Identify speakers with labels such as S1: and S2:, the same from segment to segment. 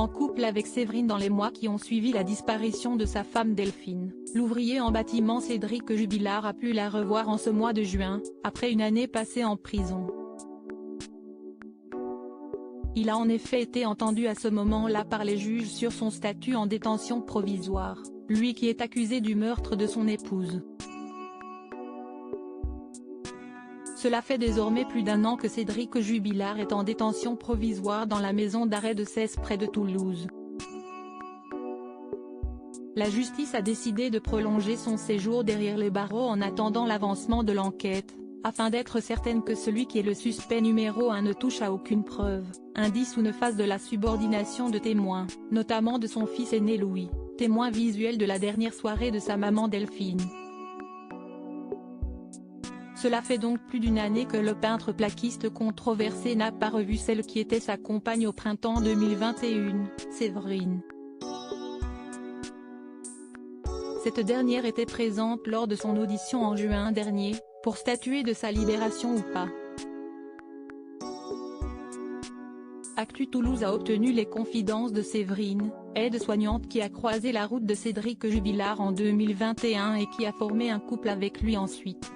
S1: en couple avec Séverine dans les mois qui ont suivi la disparition de sa femme Delphine. L'ouvrier en bâtiment Cédric Jubilard a pu la revoir en ce mois de juin, après une année passée en prison. Il a en effet été entendu à ce moment-là par les juges sur son statut en détention provisoire, lui qui est accusé du meurtre de son épouse. Cela fait désormais plus d'1 an que Cédric Jubilard est en détention provisoire dans la maison d'arrêt de Cesse près de Toulouse. La justice a décidé de prolonger son séjour derrière les barreaux en attendant l'avancement de l'enquête, afin d'être certaine que celui qui est le suspect numéro 1 ne touche à aucune preuve, indice ou ne fasse de la subordination de témoins, notamment de son fils aîné Louis, témoin visuel de la dernière soirée de sa maman Delphine. Cela fait donc plus d'une année que le peintre plaquiste controversé n'a pas revu celle qui était sa compagne au printemps 2021, Séverine. Cette dernière était présente lors de son audition en juin dernier, pour statuer de sa libération ou pas. Actu Toulouse a obtenu les confidences de Séverine, aide-soignante qui a croisé la route de Cédric Jubilard en 2021 et qui a formé un couple avec lui ensuite.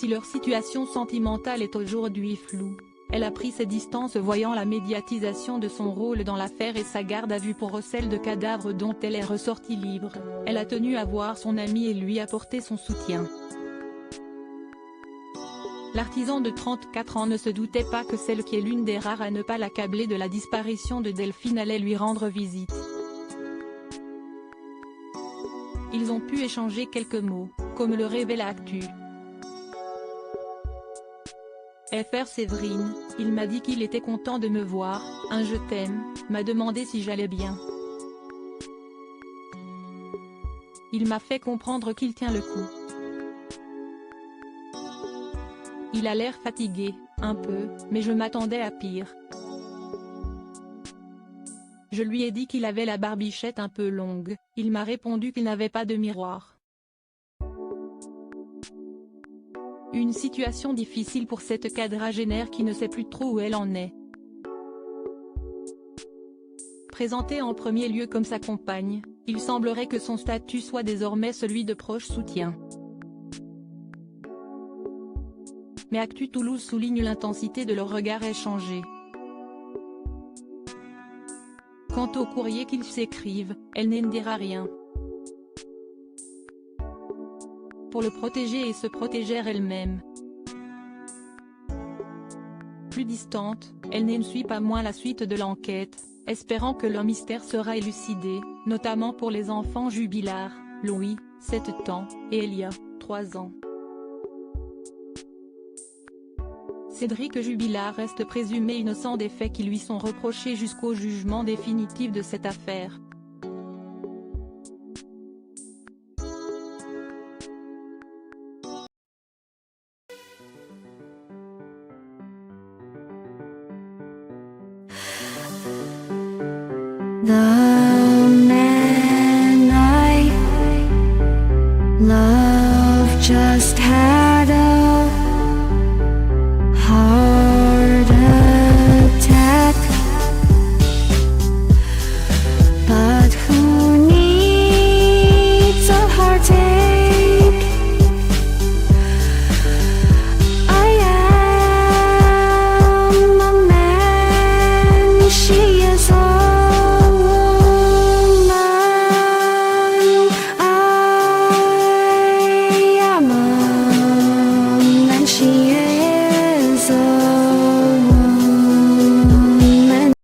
S1: Si leur situation sentimentale est aujourd'hui floue, elle a pris ses distances voyant la médiatisation de son rôle dans l'affaire et sa garde à vue pour recel de cadavres dont elle est ressortie libre. Elle a tenu à voir son ami et lui apporter son soutien. L'artisan de 34 ans ne se doutait pas que celle qui est l'une des rares à ne pas l'accabler de la disparition de Delphine allait lui rendre visite. Ils ont pu échanger quelques mots, comme le révèle Actu. Fr Séverine, il m'a dit qu'il était content de me voir, un je t'aime, m'a demandé si j'allais bien. Il m'a fait comprendre qu'il tient le coup. Il a l'air fatigué, un peu, mais je m'attendais à pire. Je lui ai dit qu'il avait la barbichette un peu longue, il m'a répondu qu'il n'avait pas de miroir. Une situation difficile pour cette quadragénaire qui ne sait plus trop où elle en est. Présentée en premier lieu comme sa compagne, il semblerait que son statut soit désormais celui de proche soutien. Mais Actu Toulouse souligne l'intensité de leur regard échangé. Quant au courrier qu'ils s'écrivent, elle ne dira rien. Pour le protéger et se protéger elle-même. Plus distante, elle ne suit pas moins la suite de l'enquête, espérant que le mystère sera élucidé, notamment pour les enfants Jubilard, Louis, 7 ans, et Elia, 3 ans. Cédric Jubilard reste présumé innocent des faits qui lui sont reprochés jusqu'au jugement définitif de cette affaire.
S2: The man I love just had a heart